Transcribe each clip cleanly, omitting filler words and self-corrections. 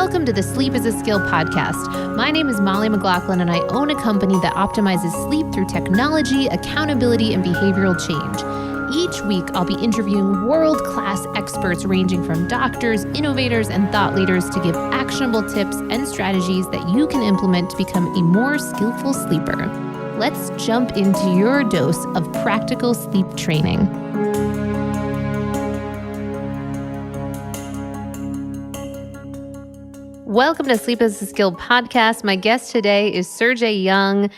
Welcome to the Sleep is a Skill podcast. My name is Molly McLaughlin, and I own a company that optimizes sleep through technology, accountability, and behavioral change. Each week, I'll be interviewing world-class experts ranging from doctors, innovators, and thought leaders to give actionable tips and strategies that you can implement to become a more skillful sleeper. Let's jump into your dose of practical sleep training. Welcome to Sleep is a Skill podcast. My guest today is Sergey Young.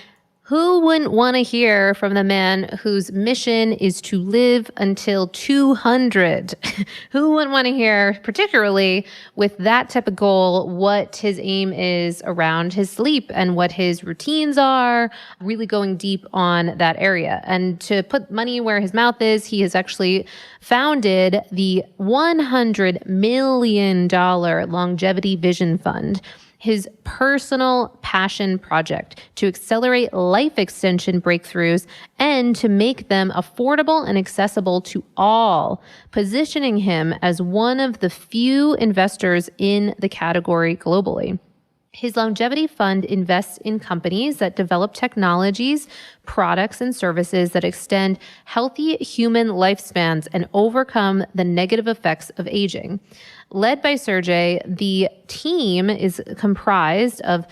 Who wouldn't want to hear from the man whose mission is to live until 200? Who wouldn't want to hear, particularly with that type of goal, what his aim is around his sleep and what his routines are, really going deep on that area. And to put money where his mouth is, he has actually founded the $100 million Longevity Vision Fund, his personal passion project to accelerate life extension breakthroughs and to make them affordable and accessible to all, positioning him as one of the few investors in the category globally. His longevity fund invests in companies that develop technologies, products, and services that extend healthy human lifespans and overcome the negative effects of aging. Led by Sergey, the team is comprised of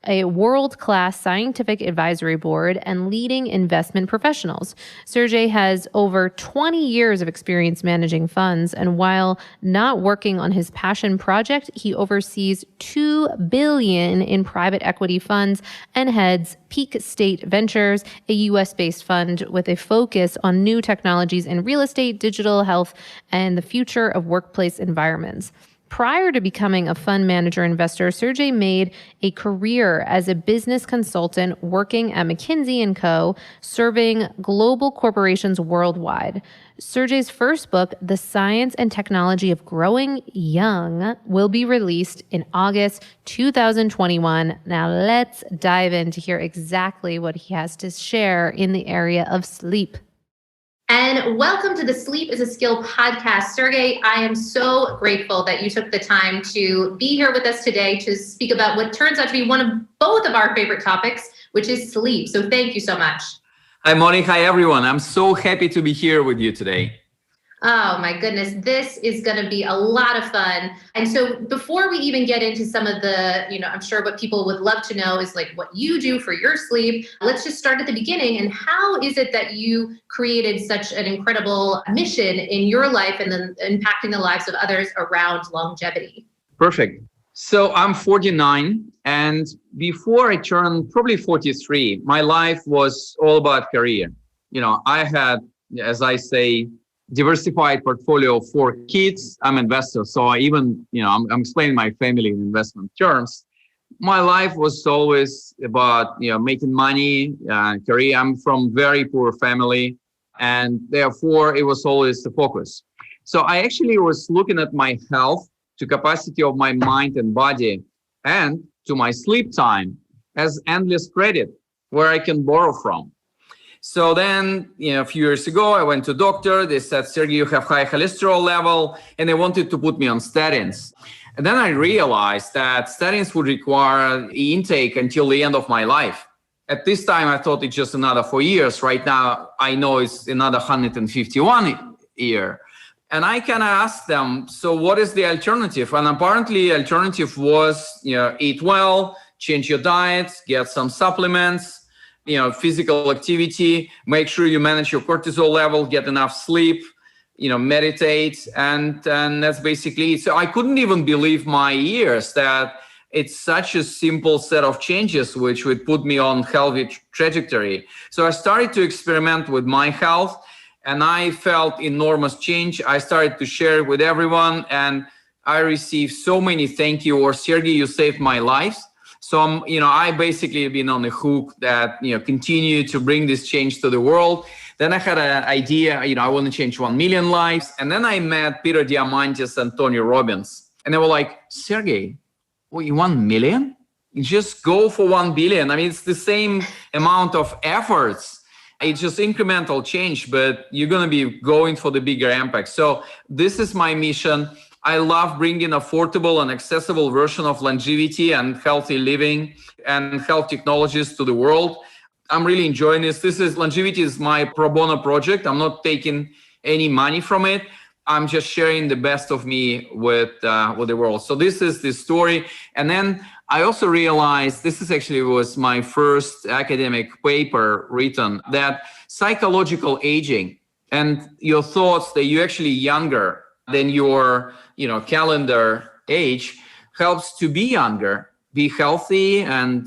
a world-class scientific advisory board and leading investment professionals. Sergey has over 20 years of experience managing funds, and while not working on his passion project, he oversees $2 billion in private equity funds and heads Peak State Ventures, a U.S.-based fund with a focus on new technologies in real estate, digital health, and the future of workplace environments. Prior to becoming a fund manager investor, Sergey made a career as a business consultant working at McKinsey & Co., serving global corporations worldwide. Sergey's first book, The Science and Technology of Growing Young, will be released in August 2021. Now let's dive in to hear exactly what he has to share in the area of sleep. And welcome to the Sleep is a Skill podcast. Sergey, I am so grateful that you took the time to be here with us today to speak about what turns out to be one of both of our favorite topics, which is sleep. So thank you so much. Hi, Moni. Hi, everyone. I'm so happy to be here with you today. Oh my goodness, this is going to be a lot of fun. And so before we even get into some of the, I'm sure what people would love to know is like what you do for your sleep. Let's just start at the beginning. And how is it that you created such an incredible mission in your life and then impacting the lives of others around longevity? Perfect. So I'm 49, and before I turned probably 43, my life was all about career. I had, as I say, diversified portfolio of 4 kids. I'm an investor, so I'm explaining my family in investment terms. My life was always about making money, career. I'm from very poor family, and therefore it was always the focus. So I actually was looking at my health, to capacity of my mind and body, and to my sleep time as endless credit where I can borrow from. So then, a few years ago, I went to doctor. They said, Sergey, you have high cholesterol level, and they wanted to put me on statins. And then I realized that statins would require intake until the end of my life. At this time, I thought it's just another 4 years. Right now, I know it's another 151 year. And I kind of asked them, so what is the alternative? And apparently, alternative was, eat well, change your diet, get some supplements, physical activity, make sure you manage your cortisol level, get enough sleep, meditate, and that's basically it. So I couldn't even believe my ears that it's such a simple set of changes which would put me on healthy trajectory. So I started to experiment with my health, and I felt enormous change. I started to share it with everyone, and I received so many thank you, or Sergey, you saved my life. So I basically have been on the hook that, continue to bring this change to the world. Then I had an idea, I want to change 1 million lives. And then I met Peter Diamandis and Tony Robbins. And they were like, Sergey, you 1 million? You just go for 1 billion. I mean, it's the same amount of efforts. It's just incremental change, but you're going to be going for the bigger impact. So this is my mission. I love bringing affordable and accessible version of longevity and healthy living and health technologies to the world. I'm really enjoying this. Longevity is my pro bono project. I'm not taking any money from it. I'm just sharing the best of me with the world. So this is the story. And then I also realized was my first academic paper written, that psychological aging and your thoughts that you're actually younger than your calendar age helps to be younger, be healthy, and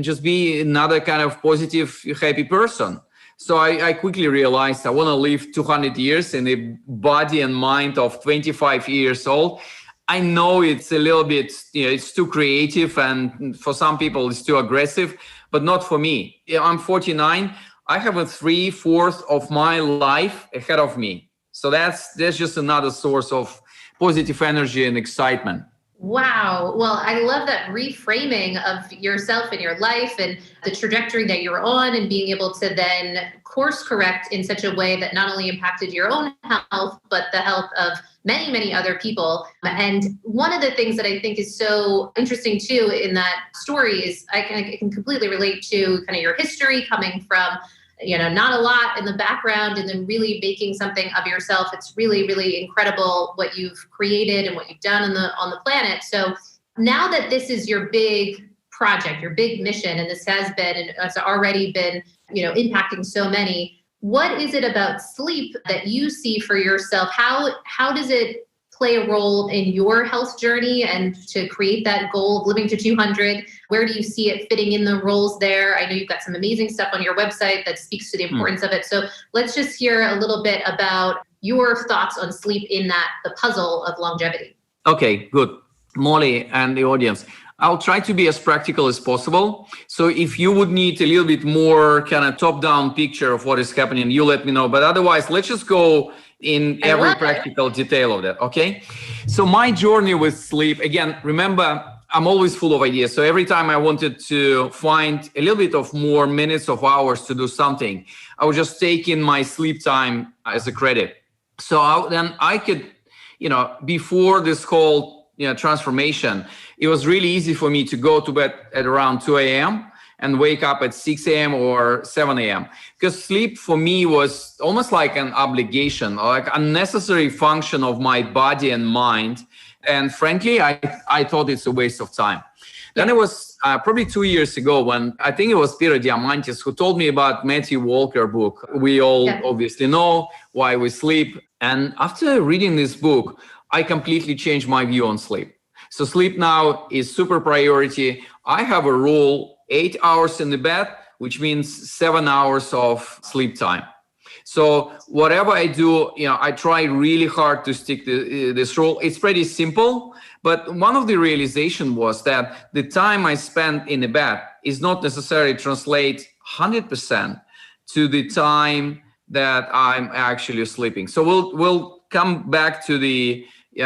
just be another kind of positive, happy person. So I quickly realized I want to live 200 years in the body and mind of 25 years old. I know it's a little bit, it's too creative, and for some people it's too aggressive, but not for me. I'm 49. I have a 3/4 of my life ahead of me. So that's just another source of positive energy and excitement. Wow. Well, I love that reframing of yourself and your life and the trajectory that you're on, and being able to then course correct in such a way that not only impacted your own health, but the health of many, many other people. And one of the things that I think is so interesting too in that story is I can completely relate to kind of your history coming from not a lot in the background, and then really making something of yourself. It's really, really incredible what you've created and what you've done on the planet. So now that this is your big project, your big mission, and this has been, and it's already been, impacting so many, what is it about sleep that you see for yourself? How does it play a role in your health journey and to create that goal of living to 200? Where do you see it fitting in the roles there? I know you've got some amazing stuff on your website that speaks to the importance of it. So let's just hear a little bit about your thoughts on sleep in the puzzle of longevity. Okay, good. Molly and the audience, I'll try to be as practical as possible. So if you would need a little bit more kind of top-down picture of what is happening, you let me know. But otherwise, let's just go in every practical detail of that, okay? So my journey with sleep, again, remember, I'm always full of ideas. So every time I wanted to find a little bit of more minutes of hours to do something, I would just take in my sleep time as a credit. So then I could, before this whole transformation, it was really easy for me to go to bed at around 2 a.m. and wake up at 6 a.m. or 7 a.m. Because sleep for me was almost like an obligation, or like a necessary function of my body and mind. And frankly, I thought it's a waste of time. Then it was probably 2 years ago when I think it was Peter Diamandis who told me about Matthew Walker book. We all obviously know Why We Sleep. And after reading this book, I completely changed my view on sleep. So sleep now is super priority. I have a rule, 8 hours in the bed, which means 7 hours of sleep time. So whatever I do, I try really hard to stick to this rule. It's pretty simple, but one of the realization was that the time I spend in the bed is not necessarily translate 100% to the time that I'm actually sleeping. So we'll come back to the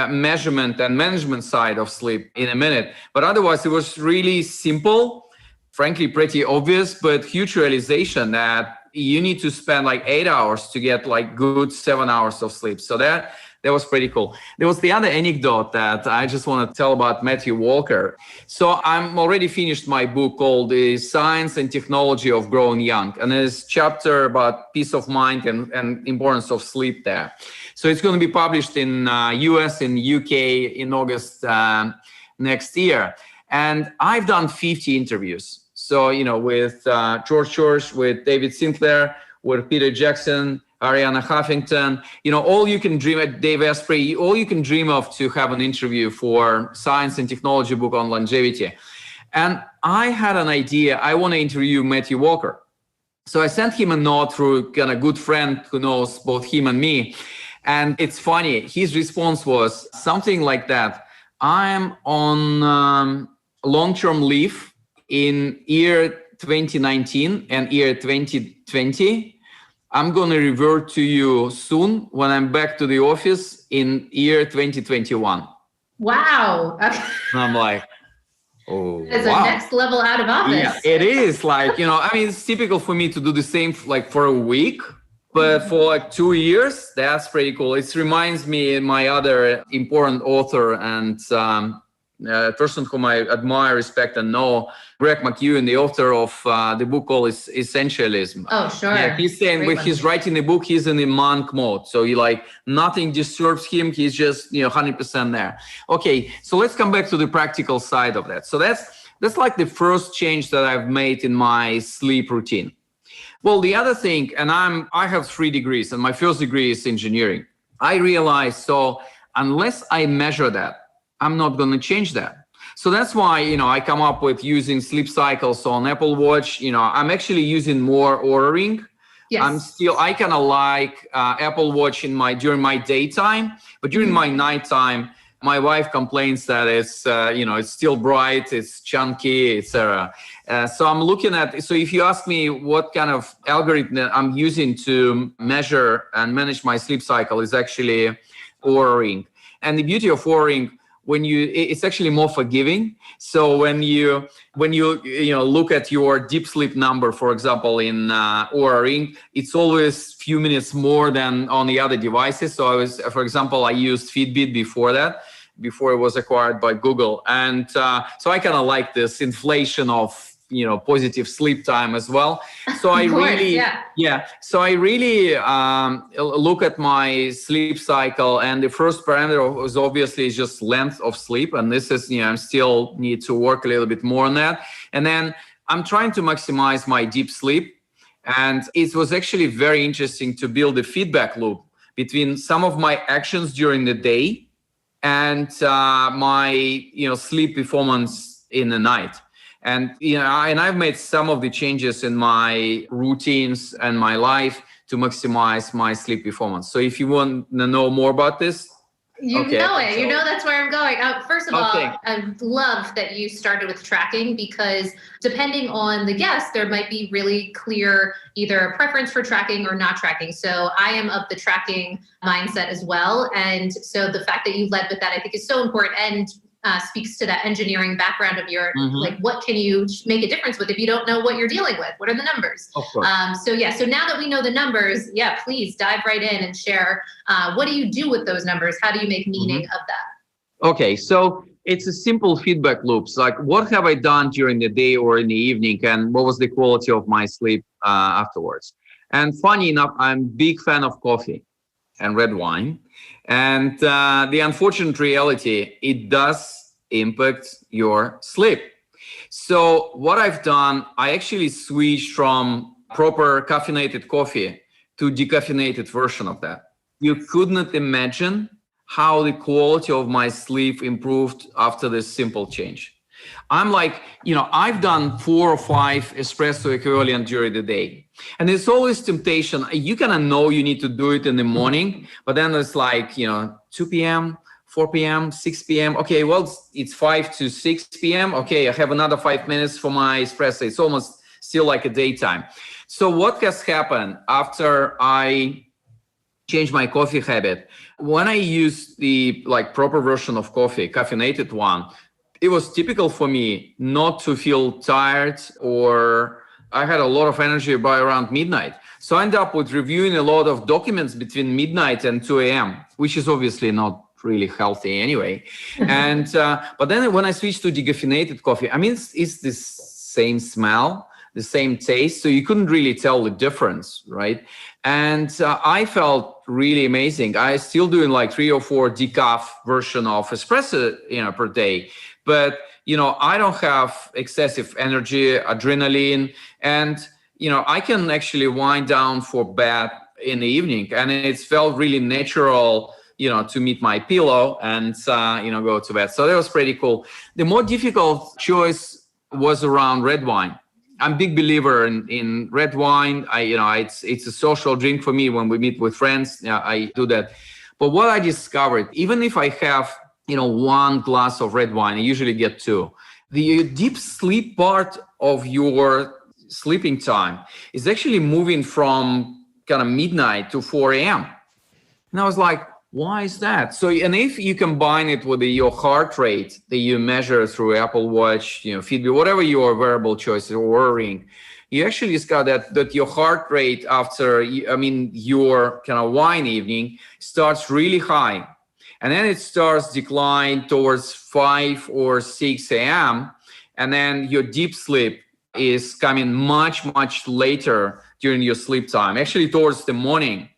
measurement and management side of sleep in a minute. But otherwise, it was really simple, frankly, pretty obvious, but huge realization that you need to spend like 8 hours to get like good 7 hours of sleep. So that was pretty cool. There was the other anecdote that I just want to tell about Matthew Walker. So I'm already finished my book called The Science and Technology of Growing Young. And there's a chapter about peace of mind and importance of sleep there. So it's going to be published in US, in UK in August next year. And I've done 50 interviews. So, with George, with David Sinclair, with Peter Jackson, Arianna Huffington, all you can dream of, Dave Asprey, all you can dream of to have an interview for Science and Technology book on longevity. And I had an idea. I want to interview Matthew Walker. So I sent him a note through kind of good friend who knows both him and me. And it's funny, his response was something like that. I'm on long-term leave in year 2019 and year 2020. I'm going to revert to you soon when I'm back to the office in year 2021. Wow. And I'm like, oh, it's a next level out of office. Yeah, it is like, it's typical for me to do the same like for a week But for like 2 years, that's pretty cool. It reminds me of my other important author and person whom I admire, respect, and know, Greg McEwen, the author of the book called Essentialism. Oh, sure. Yeah, he's saying when he's writing the book, he's in the monk mode. So he like nothing disturbs him. He's just 100% there. Okay, so let's come back to the practical side of that. So that's like the first change that I've made in my sleep routine. Well, the other thing, and I have 3 degrees, and my first degree is engineering. I realized, so unless I measure that, I'm not going to change that. So that's why, I come up with using sleep cycles on Apple Watch. I'm actually using more Oura Ring. Yes. I kind of like Apple Watch during my daytime, but during my nighttime, my wife complains that it's, it's still bright, it's chunky, etc. So I'm looking at, so if you ask me what kind of algorithm I'm using to measure and manage my sleep cycle, is actually Oura Ring. And the beauty of Oura Ring, it's actually more forgiving. So when you look at your deep sleep number, for example, in Oura Ring, it's always few minutes more than on the other devices. So I used Fitbit before it was acquired by Google. And so I kind of like this inflation of positive sleep time as well. So I really look at my sleep cycle, and the first parameter was obviously just length of sleep. And this is, I still need to work a little bit more on that. And then I'm trying to maximize my deep sleep. And it was actually very interesting to build a feedback loop between some of my actions during the day and my, sleep performance in the night. And I've made some of the changes in my routines and my life to maximize my sleep performance. So if you want to know more about this, that's where I'm going. First of all, I love that you started with tracking, because depending on the guest, there might be really clear either a preference for tracking or not tracking. So I am of the tracking mindset as well. And so the fact that you led with that, I think, is so important, and speaks to that engineering background of your, like, what can you make a difference with if you don't know what you're dealing with? What are the numbers? Of course. So now that we know the numbers, please dive right in and share, what do you do with those numbers? How do you make meaning of that? Okay, so it's a simple feedback loops. Like, what have I done during the day or in the evening, and what was the quality of my sleep afterwards? And funny enough, I'm a big fan of coffee and red wine. And the unfortunate reality, it does impact your sleep. So what I've done, I actually switched from proper caffeinated coffee to decaffeinated version of that. You could not imagine how the quality of my sleep improved after this simple change. I'm like, I've done 4 or 5 espresso equivalent during the day. And there's always temptation. You kind of know you need to do it in the morning, but then it's like, 2 p.m., 4 p.m., 6 p.m. Okay, well, it's 5 to 6 p.m. Okay, I have another 5 minutes for my espresso. It's almost still like a daytime. So what has happened after I changed my coffee habit? When I use the proper version of coffee, caffeinated one, it was typical for me not to feel tired, or I had a lot of energy by around midnight. So I ended up with reviewing a lot of documents between midnight and 2 a.m., which is obviously not really healthy anyway. And but then when I switched to decaffeinated coffee, it's the same smell, the same taste, so you couldn't really tell the difference, right? And I felt really amazing. I still doing like 3 or 4 decaf version of espresso, per day. But, I don't have excessive energy, adrenaline, and, I can actually wind down for bed in the evening. And it felt really natural, to meet my pillow and, go to bed. So that was pretty cool. The more difficult choice was around red wine. I'm a big believer in red wine. It's a social drink for me. When we meet with friends, I do that. But what I discovered, even if I have, 1 glass of red wine, I usually get 2. The deep sleep part of your sleeping time is actually moving from kind of midnight to 4 a.m. And I was like, why is that? So, and if you combine it with your heart rate that you measure through Apple Watch, Fitbit, whatever your wearable choices or Oura Ring, you actually discover that your heart rate after, your kind of wine evening starts really high. And then it starts decline towards 5 or 6 a.m. And then your deep sleep is coming much, much later during your sleep time, actually towards the morning,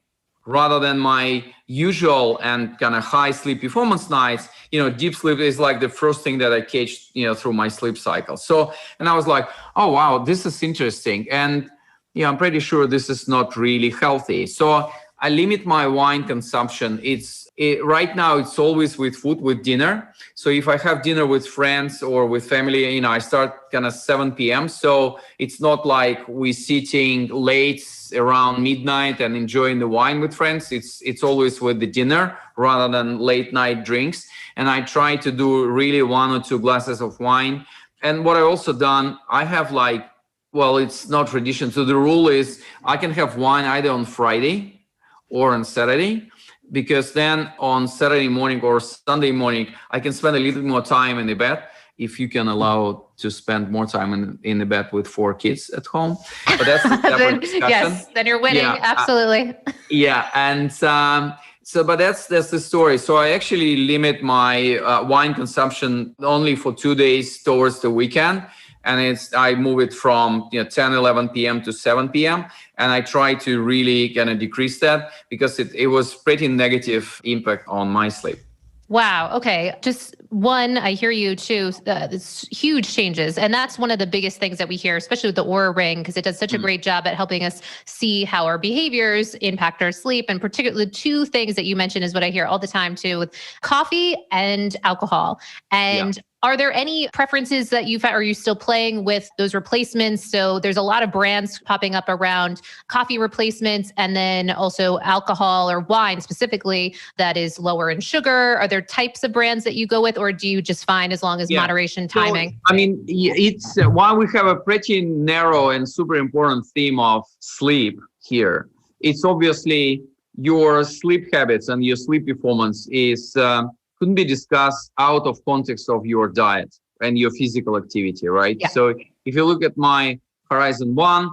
rather than my usual and kind of high sleep performance nights. Deep sleep is like the first thing that I catch, through my sleep cycle. So, and I was like, oh, wow, this is interesting. And, I'm pretty sure this is not really healthy. So I limit my wine consumption. Right now, it's always with food, with dinner. So if I have dinner with friends or with family, I start kind of 7 p.m. So it's not like we're sitting late around midnight and enjoying the wine with friends. It's always with the dinner rather than late night drinks. And I try to do really 1 or 2 glasses of wine. And what I also done, I have it's not tradition. So the rule is I can have wine either on Friday or on Saturday, because then on Saturday morning or Sunday morning, I can spend a little bit more time in the bed, if you can allow to spend more time in the bed with 4 kids at home. But that's a separate discussion. Yes, then you're winning. Yeah, absolutely. But that's the story. So I actually limit my wine consumption only for 2 days towards the weekend. And I move it from 10, 11 p.m. to 7 p.m. And I try to really kind of decrease that, because it was pretty negative impact on my sleep. Wow. Okay. Just one, I hear you too. It's huge changes. And that's one of the biggest things that we hear, especially with the Oura Ring, because it does such a great job at helping us see how our behaviors impact our sleep. And particularly the 2 things that you mentioned is what I hear all the time too, with coffee and alcohol. And are there any preferences that you've had? Are you still playing with those replacements? So there's a lot of brands popping up around coffee replacements, and then also alcohol or wine specifically that is lower in sugar. Are there types of brands that you go with, or do you just find as long as moderation, timing? So, it's while we have a pretty narrow and super important theme of sleep here, it's obviously your sleep habits and your sleep performance couldn't be discussed out of context of your diet and your physical activity, right? Yeah. So if you look at my Horizon 1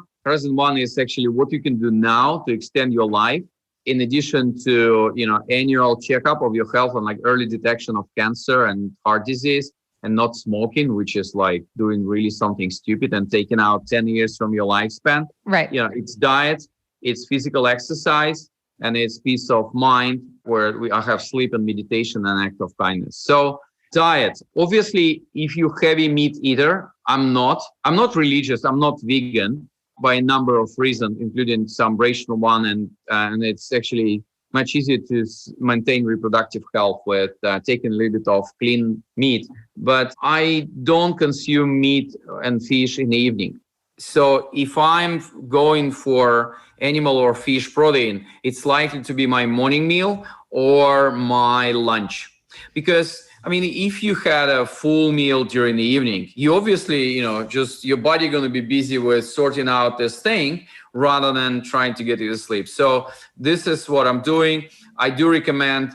is actually what you can do now to extend your life, in addition to, annual checkup of your health and early detection of cancer and heart disease, and not smoking, which is doing really something stupid and taking out 10 years from your lifespan. Right. It's diet, it's physical exercise, and it's peace of mind, where I have sleep and meditation and act of kindness. So diet, obviously, if you're heavy meat eater, I'm not religious, I'm not vegan by a number of reasons, including some rational one. And it's actually much easier to maintain reproductive health with taking a little bit of clean meat. But I don't consume meat and fish in the evening. So if I'm going for animal or fish protein, it's likely to be my morning meal or my lunch. Because, if you had a full meal during the evening, you obviously, just your body going to be busy with sorting out this thing rather than trying to get you to sleep. So this is what I'm doing. I do recommend,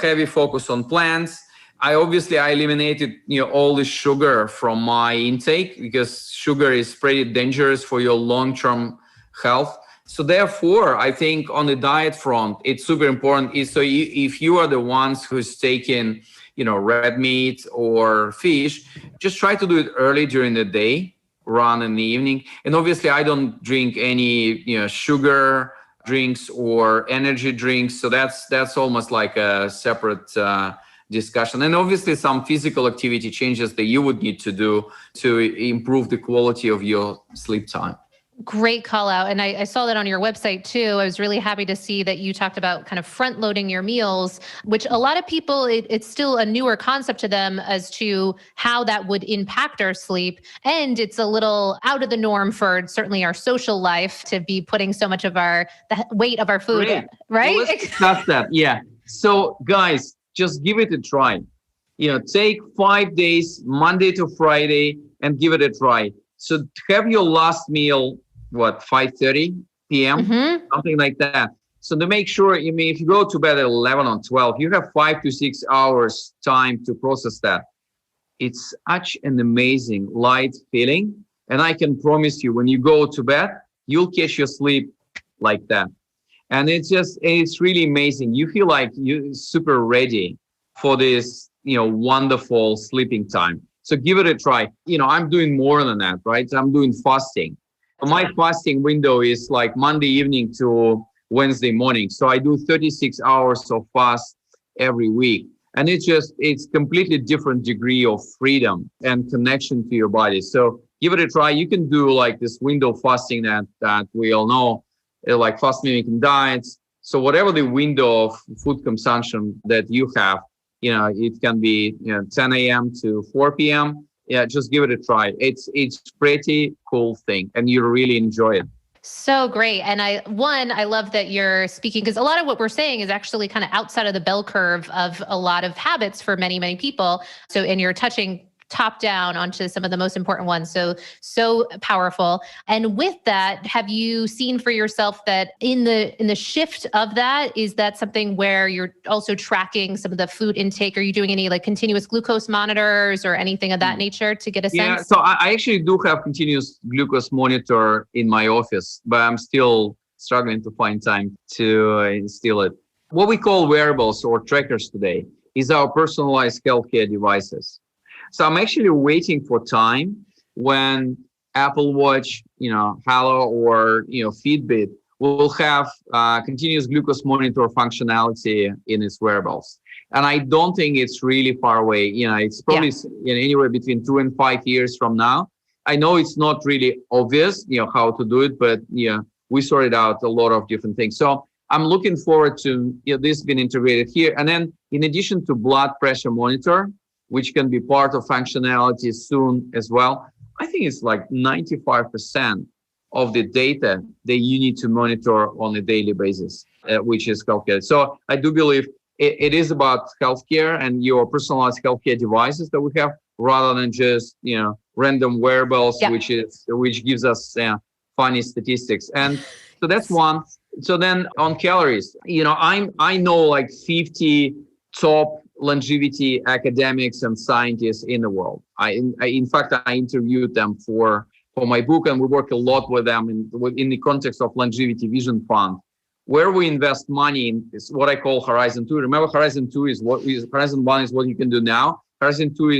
heavy focus on plants. I eliminated, all the sugar from my intake, because sugar is pretty dangerous for your long-term health. So therefore, I think on the diet front, it's super important. So if you are the ones who's taking, red meat or fish, just try to do it early during the day, rather in the evening. And obviously, I don't drink any, sugar drinks or energy drinks. So that's almost like a separate discussion. And obviously some physical activity changes that you would need to do to improve the quality of your sleep time. Great call out. And I saw that on your website too. I was really happy to see that you talked about kind of front loading your meals, which a lot of people, it's still a newer concept to them as to how that would impact our sleep. And it's a little out of the norm for certainly our social life to be putting so much of the weight of our food, Great. right? Well, let's discuss that. Yeah. So guys, just give it a try. Take 5 days, Monday to Friday, and give it a try. So have your last meal, 5:30 p.m., something like that. So to make sure, if you go to bed at 11 or 12, you have 5 to 6 hours time to process that. It's such an amazing light feeling. And I can promise you, when you go to bed, you'll catch your sleep like that. And it's really amazing. You feel like you're super ready for this, wonderful sleeping time. So give it a try. I'm doing more than that, right? I'm doing fasting. My fasting window is like Monday evening to Wednesday morning. So I do 36 hours of fast every week. And it's completely different degree of freedom and connection to your body. So give it a try. You can do like this window fasting that we all know, like fast mimicking diets. So whatever the window of food consumption that you have, it can be 10 a.m. to 4 p.m. Yeah, just give it a try. It's pretty cool thing, and you really enjoy it. So great. And I love that you're speaking, because a lot of what we're saying is actually kind of outside of the bell curve of a lot of habits for many, many people. And you're touching top down onto some of the most important ones. So powerful. And with that, have you seen for yourself that in the shift of that, is that something where you're also tracking some of the food intake? Are you doing any like continuous glucose monitors or anything of that nature to get a sense? Yeah, so I actually do have continuous glucose monitor in my office, but I'm still struggling to find time to install it. What we call wearables or trackers today is our personalized healthcare devices. So I'm actually waiting for time when Apple Watch, Halo or, Fitbit will have continuous glucose monitor functionality in its wearables. And I don't think it's really far away. It's probably anywhere between 2 and 5 years from now. I know it's not really obvious, how to do it, but we sorted out a lot of different things. So I'm looking forward to this being integrated here. And then in addition to blood pressure monitor, which can be part of functionality soon as well, I think it's like 95% of the data that you need to monitor on a daily basis, which is healthcare. So I do believe it is about healthcare and your personalized healthcare devices that we have, rather than just random wearables, which gives us funny statistics. And so that's one. So then on calories, I know like 50 top longevity academics and scientists in the world. In fact, I interviewed them for my book, and we work a lot with them in the context of Longevity Vision Fund, where we invest money in is what I call Horizon 2. Remember, Horizon 2 is Horizon 1 is what you can do now. Horizon 2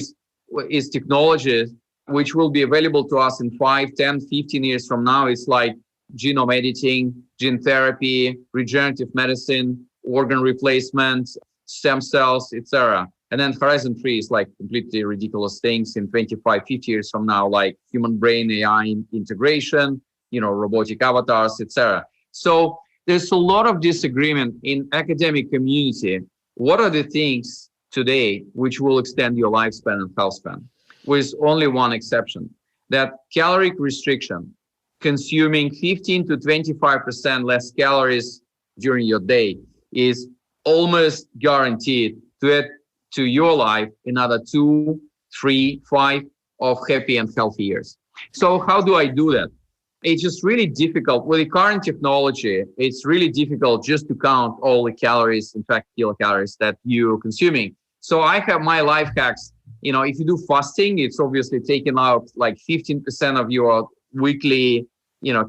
is technology which will be available to us in 5, 10, 15 years from now. It's like genome editing, gene therapy, regenerative medicine, organ replacement, stem cells, etc. And then Horizon 3 is like completely ridiculous things in 25, 50 years from now, like human brain AI integration, robotic avatars, etc. So there's a lot of disagreement in academic community. What are the things today which will extend your lifespan and health span? With only one exception, that caloric restriction, consuming 15 to 25% less calories during your day, is almost guaranteed to add to your life another 2, 3, 5 of happy and healthy years. So how do I do that? It's just really difficult. With the current technology, it's really difficult just to count all the calories, in fact, kilocalories that you're consuming. So I have my life hacks. If you do fasting, it's obviously taking out like 15% of your weekly,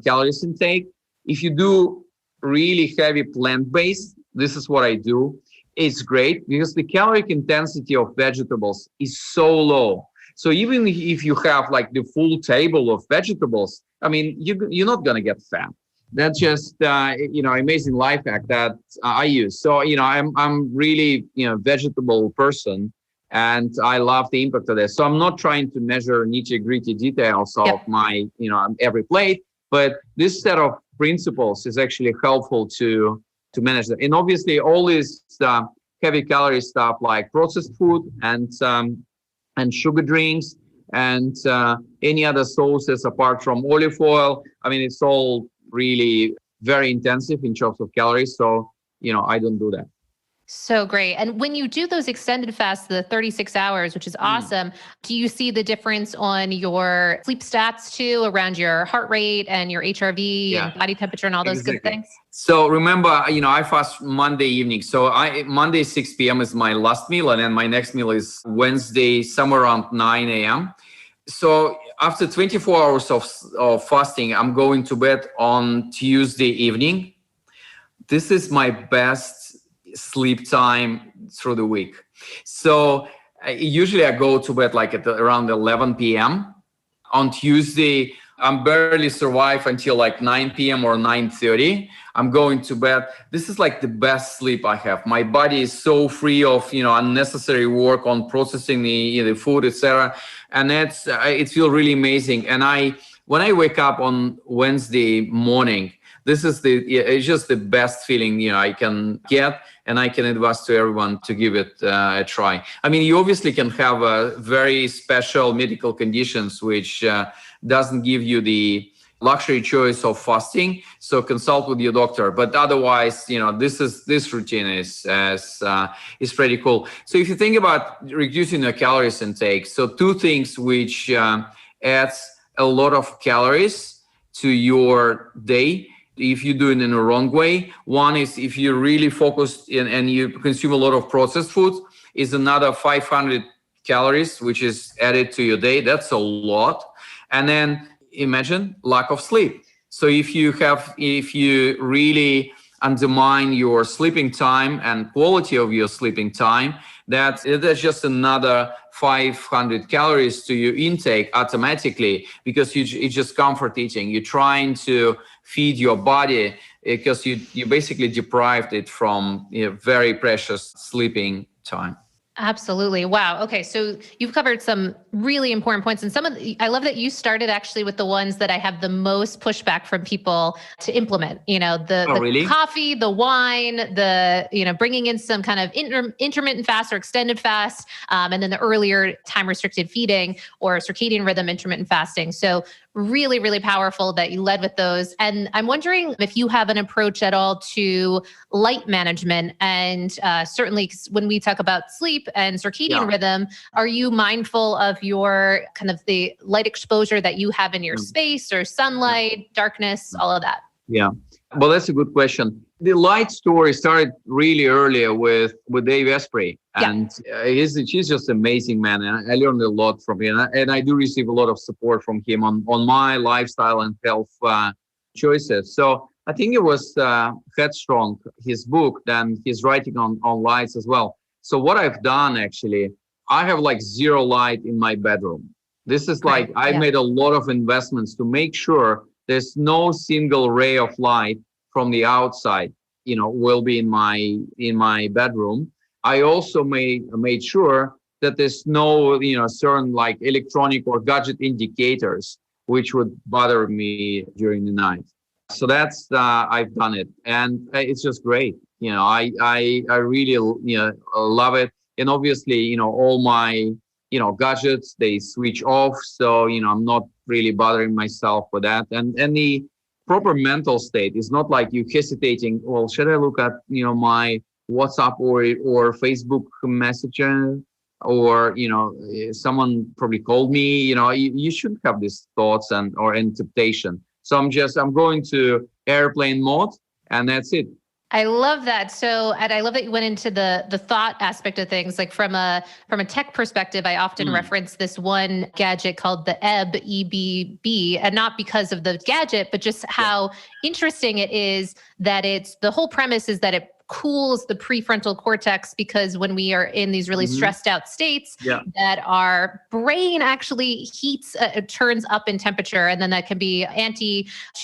calories intake. If you do really heavy plant-based, this is what I do. It's great because the caloric intensity of vegetables is so low. So even if you have like the full table of vegetables, you're not going to get fat. That's just, amazing life hack that I use. So, I'm really, vegetable person, and I love the impact of this. So I'm not trying to measure nitty-gritty details of my, every plate, but this set of principles is actually helpful to manage that. And obviously all this heavy calorie stuff like processed food and sugar drinks and any other sources apart from olive oil, it's all really very intensive in terms of calories. So, I don't do that. So great. And when you do those extended fasts, the 36 hours, which is awesome, do you see the difference on your sleep stats too, around your heart rate and your HRV and body temperature and all those good things? So remember, I fast Monday evening. So Monday 6 p.m. is my last meal, and then my next meal is Wednesday somewhere around 9 a.m. So after 24 hours of fasting, I'm going to bed on Tuesday evening. This is my best sleep time through the week. So usually I go to bed like at around 11 p.m. On Tuesday, I'm barely survive until like 9 p.m. or 9:30. I'm going to bed. This is like the best sleep I have. My body is so free of unnecessary work on processing the food, etc. And it feels really amazing. And when I wake up on Wednesday morning, it's just the best feeling I can get, and I can advise to everyone to give it a try. I mean, you obviously can have very special medical conditions which doesn't give you the luxury choice of fasting, so consult with your doctor. But otherwise, this routine is pretty cool. So if you think about reducing your calories intake, so two things which adds a lot of calories to your day if you do it in the wrong way. One is if you're really focused and you consume a lot of processed foods, is another 500 calories which is added to your day. That's a lot. And then imagine lack of sleep. So if you really undermine your sleeping time and quality of your sleeping time, that's just another 500 calories to your intake automatically, because it's just comfort eating. You're trying to feed your body because you basically deprived it from very precious sleeping time. Absolutely. Wow. Okay. So you've covered some really important points, and I love that you started actually with the ones that I have the most pushback from people to implement, Really? Coffee, the wine, bringing in some kind of intermittent fast or extended fast, and then the earlier time restricted feeding or circadian rhythm intermittent fasting. So really, really powerful that you led with those. And I'm wondering if you have an approach at all to light management. And certainly when we talk about sleep and circadian rhythm, are you mindful of your kind of the light exposure that you have in your space, or sunlight, darkness, all of that? Yeah. Well, that's a good question. The light story started really earlier with Dave Asprey, and he's just amazing, man. And I learned a lot from him, and I do receive a lot of support from him on my lifestyle and health choices. So I think it was Headstrong, his book, then his writing on lights as well. So what I've done actually, I have like zero light in my bedroom. This is like I've made a lot of investments to make sure there's no single ray of light from the outside, will be in my bedroom. I also made sure that there's no, certain like electronic or gadget indicators which would bother me during the night. So that's I've done it, and it's just great. I really love it, and obviously all my gadgets, they switch off, so I'm not really bothering myself with that. And the proper mental state is not like you hesitating, well, should I look at my WhatsApp or Facebook messenger, or someone probably called me. You shouldn't have these thoughts or temptation. So I'm going to airplane mode, and that's it. I love that. So, and I love that you went into the thought aspect of things. Like from a tech perspective, I often reference this one gadget called the EBB, and not because of the gadget, but just how interesting it is that the whole premise is that it cools the prefrontal cortex, because when we are in these really stressed out states, that our brain actually turns up in temperature, and then that can be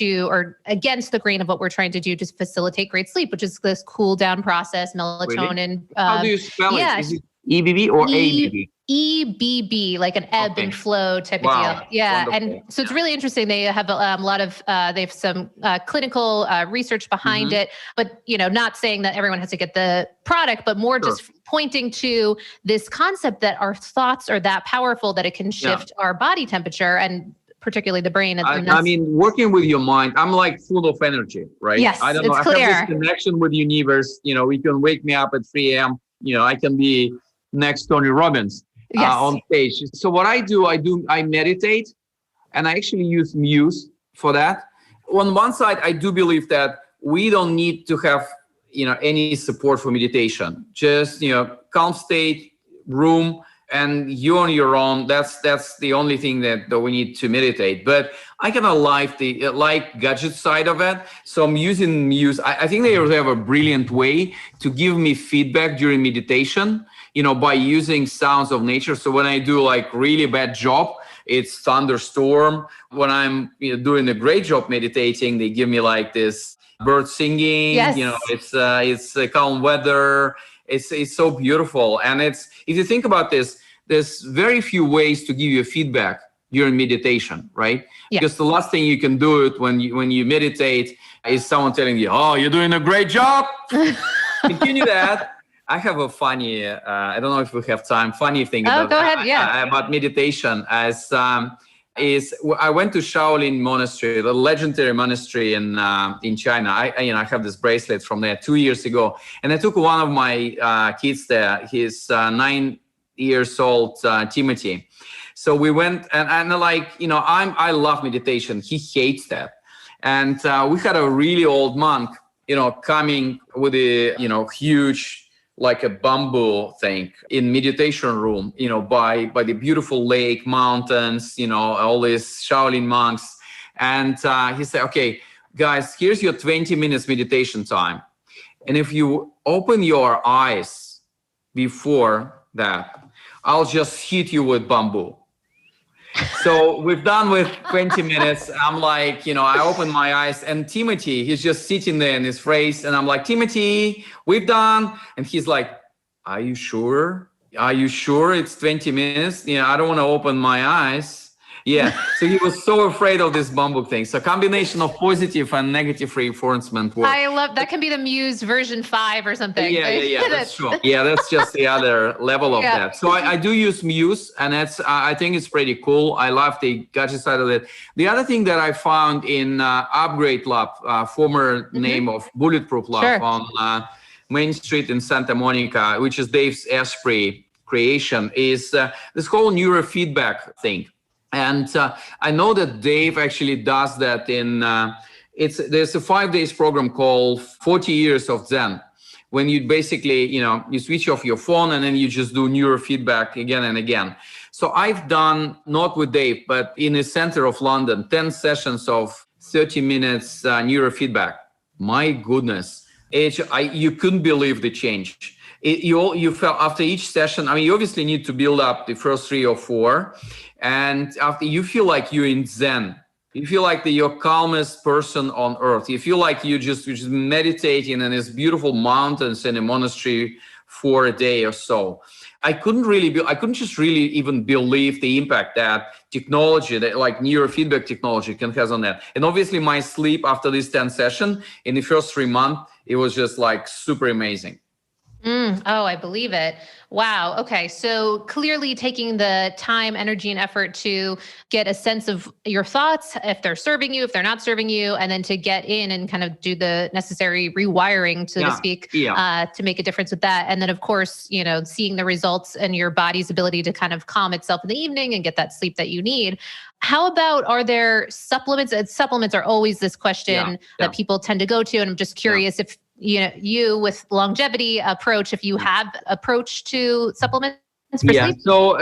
or against the grain of what we're trying to do to facilitate great sleep, which is this cool down process, melatonin. Really? How do you spell it? Is it EBB or ABB? EBB, like an ebb and flow type of deal. Yeah. Wonderful. And so it's really interesting. They have a lot of, they have some clinical research behind it, but, not saying that everyone has to get the product, but more just pointing to this concept that our thoughts are that powerful that it can shift our body temperature, and particularly the brain. I mean, working with your mind, I'm like full of energy, right? Yes, I don't know. It's clear. I have this connection with the universe. You can wake me up at 3 a.m. I can be next Tony Robbins. On stage. So what I do, I meditate, and I actually use Muse for that. On one side, I do believe that we don't need to have, any support for meditation. Just, calm state, room, and you on your own, that's the only thing that we need to meditate. But I kind of like the gadget side of it. So I'm using Muse. I think they have a brilliant way to give me feedback during meditation, by using sounds of nature. So when I do like really bad job, it's thunderstorm. When I'm doing a great job meditating, they give me like this bird singing. Yes. It's calm weather. It's so beautiful. And if you think about this, there's very few ways to give you feedback during meditation, right? Yeah. Because the last thing you can do it when you meditate is someone telling you, "Oh, you're doing a great job." Continue that. I have a funny, I don't know if we have time, funny thing go ahead. Yeah. About meditation is I went to Shaolin Monastery, the legendary monastery in China. I have this bracelet from there 2 years ago, and I took one of my kids there. He's 9 years old, Timothy. So we went, and I love meditation. He hates that, and we had a really old monk, coming with a huge, like a bamboo thing in meditation room, by the beautiful lake, mountains, all these Shaolin monks. And he said, "Okay, guys, here's your 20 minutes meditation time. And if you open your eyes before that, I'll just hit you with bamboo." So we've done with 20 minutes. I'm like, I open my eyes, and Timothy, he's just sitting there in his face. And I'm like, "Timothy, we've done." And he's like, "Are you sure? Are you sure it's 20 minutes? I don't want to open my eyes." Yeah. So he was so afraid of this bamboo thing. So combination of positive and negative reinforcement work. I love that. Can be the Muse version 5 or something. Yeah. That's true. Yeah, that's just the other level of that. So I do use Muse, and I think it's pretty cool. I love the gadget side of it. The other thing that I found in Upgrade Lab, former name of Bulletproof Lab, on Main Street in Santa Monica, which is Dave's Asprey creation, is this whole neurofeedback thing. And I know that Dave actually does that there's a 5 days program called 40 Years of Zen, when you basically, you switch off your phone and then you just do neurofeedback again and again. So I've done, not with Dave, but in the center of London, 10 sessions of 30 minutes neurofeedback. My goodness, you couldn't believe the change. You felt after each session, you obviously need to build up the first 3 or 4. And after, you feel like you're in Zen. You feel like you're calmest person on earth. You feel like you're just meditating in these beautiful mountains in a monastery for a day or so. I couldn't just really even believe the impact that technology, that like neurofeedback technology can have on that. And obviously my sleep after this 10 session in the first 3 months, it was just like super amazing. Oh, I believe it. Wow. Okay. So clearly taking the time, energy, and effort to get a sense of your thoughts, if they're serving you, if they're not serving you, and then to get in and kind of do the necessary rewiring, so to speak, to make a difference with that. And then, of course, seeing the results and your body's ability to kind of calm itself in the evening and get that sleep that you need. How about, are there supplements? Supplements are always this question that people tend to go to. And I'm just curious if, you with longevity approach, if you have approach to supplements for sleep? So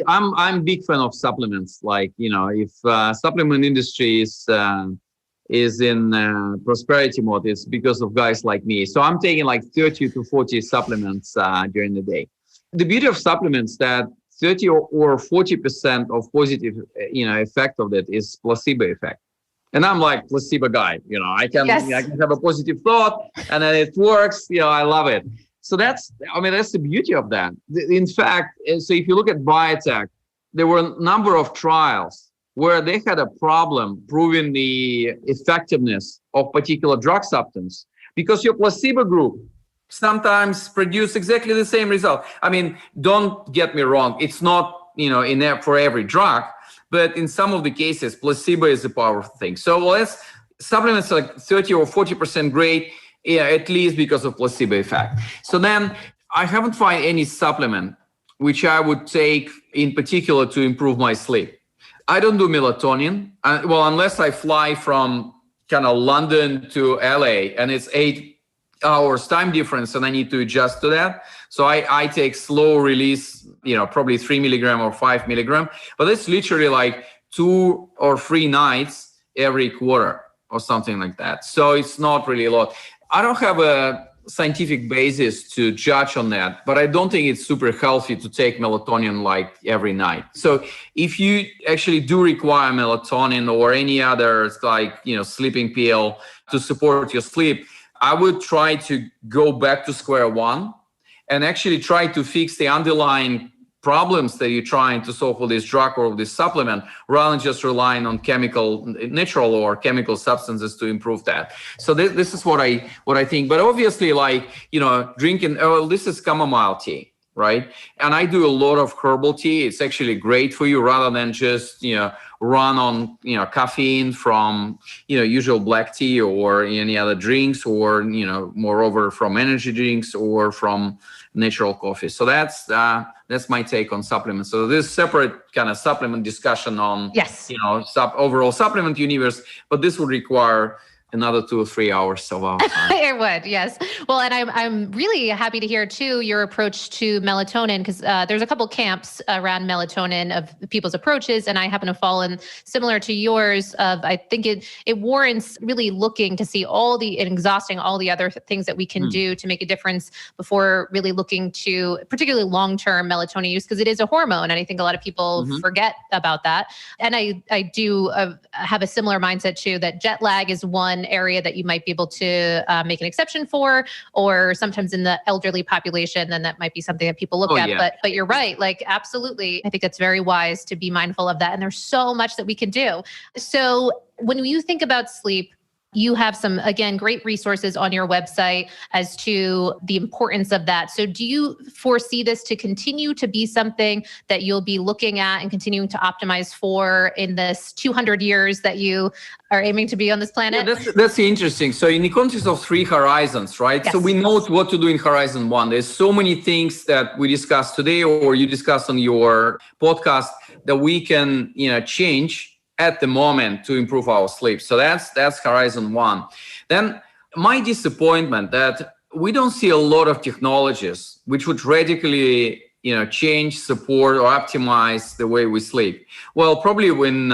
I'm a big fan of supplements. Like, if supplement industry is in prosperity mode, it's because of guys like me. So I'm taking like 30 to 40 supplements during the day. The beauty of supplements that 30 or 40% of positive, effect of that is placebo effect. And I'm like placebo guy, I can have a positive thought and then it works, I love it. So that's the beauty of that. In fact, so if you look at biotech, there were a number of trials where they had a problem proving the effectiveness of particular drug substance, because your placebo group sometimes produce exactly the same result. Don't get me wrong. It's not, in there for every drug, but in some of the cases, placebo is a powerful thing. So supplements like 30 or 40% great, at least because of placebo effect. So then I haven't found any supplement which I would take in particular to improve my sleep. I don't do melatonin, unless I fly from kind of London to LA and it's 8 hours time difference and I need to adjust to that. So I take slow release, probably 3 milligram or 5 milligram, but it's literally like 2 or 3 nights every quarter or something like that. So it's not really a lot. I don't have a scientific basis to judge on that, but I don't think it's super healthy to take melatonin like every night. So if you actually do require melatonin or any other like, sleeping pill to support your sleep, I would try to go back to square one and actually try to fix the underlying problems that you're trying to solve with this drug or this supplement, rather than just relying on natural or chemical substances to improve that. So this is what I think. But obviously, like, drinking, this is chamomile tea, right? And I do a lot of herbal tea. It's actually great for you, rather than just, run on, caffeine from, usual black tea or any other drinks, or, moreover from energy drinks or from natural coffee. So that's my take on supplements. So there's separate kind of supplement discussion on, yes, overall supplement universe, but this would require another 2 or 3 hours of our time. It would, yes. Well, and I'm really happy to hear too your approach to melatonin, because there's a couple camps around melatonin of people's approaches, and I happen to fall in similar to yours. I think it warrants really looking to see and exhausting all the other things that we can do to make a difference before really looking to particularly long-term melatonin use, because it is a hormone, and I think a lot of people forget about that. And I do have a similar mindset too, that jet lag is one area that you might be able to make an exception for, or sometimes in the elderly population, then that might be something that people look at. Yeah. But you're right, like absolutely. I think that's very wise to be mindful of that. And there's so much that we can do. So when you think about sleep, you have some, again, great resources on your website as to the importance of that. So do you foresee this to continue to be something that you'll be looking at and continuing to optimize for in this 200 years that you are aiming to be on this planet? Yeah, that's interesting. So in the context of 3 horizons, right? Yes. So we know what to do in horizon 1. There's so many things that we discussed today, or you discussed on your podcast, that we can, change at the moment to improve our sleep. So that's horizon 1. Then my disappointment that we don't see a lot of technologies which would radically, change, support, or optimize the way we sleep. Well, probably when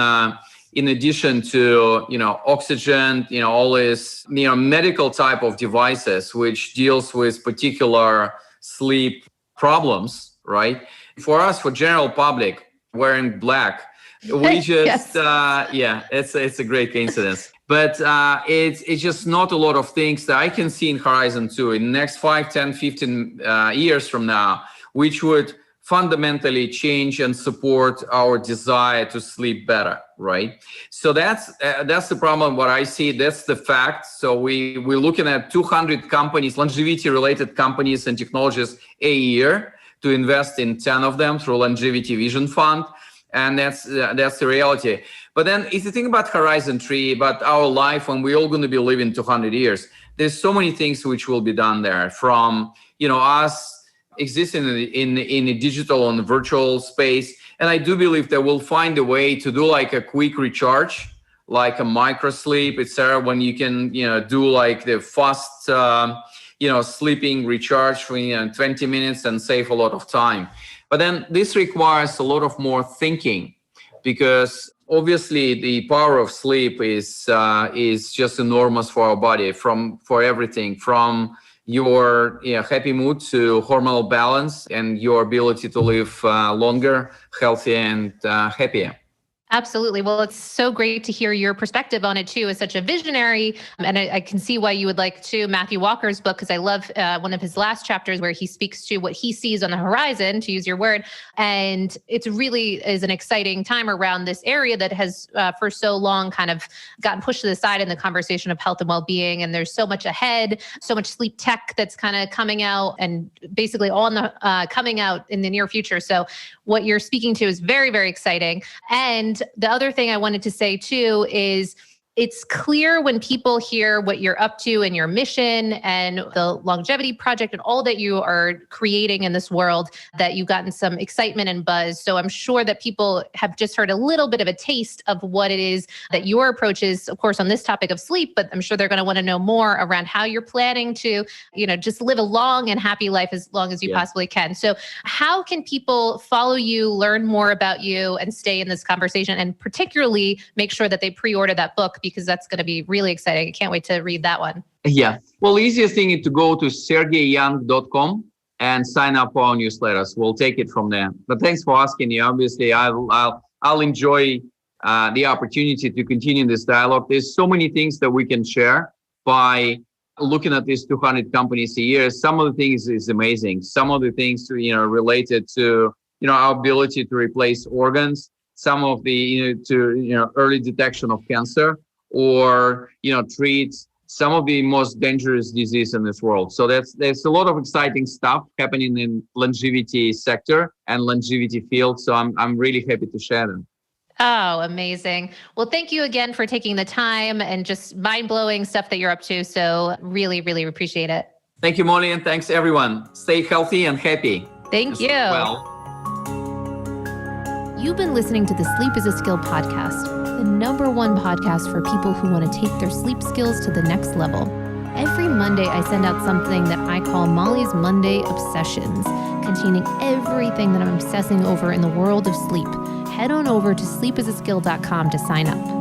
in addition to, oxygen, all this, medical type of devices which deals with particular sleep problems, right? For us, for general public, wearing black, we just, yes. It's a great coincidence. But it's just not a lot of things that I can see in Horizon 2 in the next 5, 10, 15 years from now, which would fundamentally change and support our desire to sleep better, right? So that's the problem, what I see, that's the fact. So we're looking at 200 companies, longevity-related companies and technologies a year, to invest in 10 of them through Longevity Vision Fund. And that's the reality. But then if you think about Horizon 3, about our life when we're all going to be living 200 years, there's so many things which will be done there, from, us existing in a digital and virtual space. And I do believe that we'll find a way to do like a quick recharge, like a micro sleep, etc., when you can, do like the fast, sleeping recharge for 20 minutes and save a lot of time. But then this requires a lot of more thinking, because obviously the power of sleep is just enormous for our body, for everything from your happy mood to hormonal balance and your ability to live longer, healthier, and happier. Absolutely. Well, it's so great to hear your perspective on it too, as such a visionary. And I can see why you would like to Matthew Walker's book, because I love one of his last chapters where he speaks to what he sees on the horizon, to use your word. And it's really is an exciting time around this area that has for so long kind of gotten pushed to the side in the conversation of health and well-being. And there's so much ahead, so much sleep tech that's kind of coming out, and basically all in the coming out in the near future. So what you're speaking to is very, very exciting. And the other thing I wanted to say too is It's clear when people hear what you're up to and your mission and the longevity project and all that you are creating in this world that you've gotten some excitement and buzz. So I'm sure that people have just heard a little bit of a taste of what it is that your approach is, of course, on this topic of sleep, but I'm sure they're going to want to know more around how you're planning to, just live a long and happy life as long as you possibly can. So how can people follow you, learn more about you, and stay in this conversation, and particularly make sure that they pre-order that book, because that's going to be really exciting. I can't wait to read that one. Yeah. Well, the easiest thing is to go to sergeyyoung.com and sign up for our newsletters. We'll take it from there. But thanks for asking me. Obviously, I'll enjoy the opportunity to continue this dialogue. There's so many things that we can share by looking at these 200 companies a year. Some of the things is amazing. Some of the things, related to, our ability to replace organs. Some of the, early detection of cancer, or treat some of the most dangerous disease in this world. So there's a lot of exciting stuff happening in longevity sector and longevity field. So I'm really happy to share them. Oh, amazing. Well, thank you again for taking the time and just mind-blowing stuff that you're up to. So really, really appreciate it. Thank you, Molly, and thanks everyone. Stay healthy and happy. Thank you. Well. You've been listening to the Sleep is a Skill podcast, the #1 podcast for people who want to take their sleep skills to the next level. Every Monday, I send out something that I call Molly's Monday Obsessions, containing everything that I'm obsessing over in the world of sleep. Head on over to sleepisaskill.com to sign up.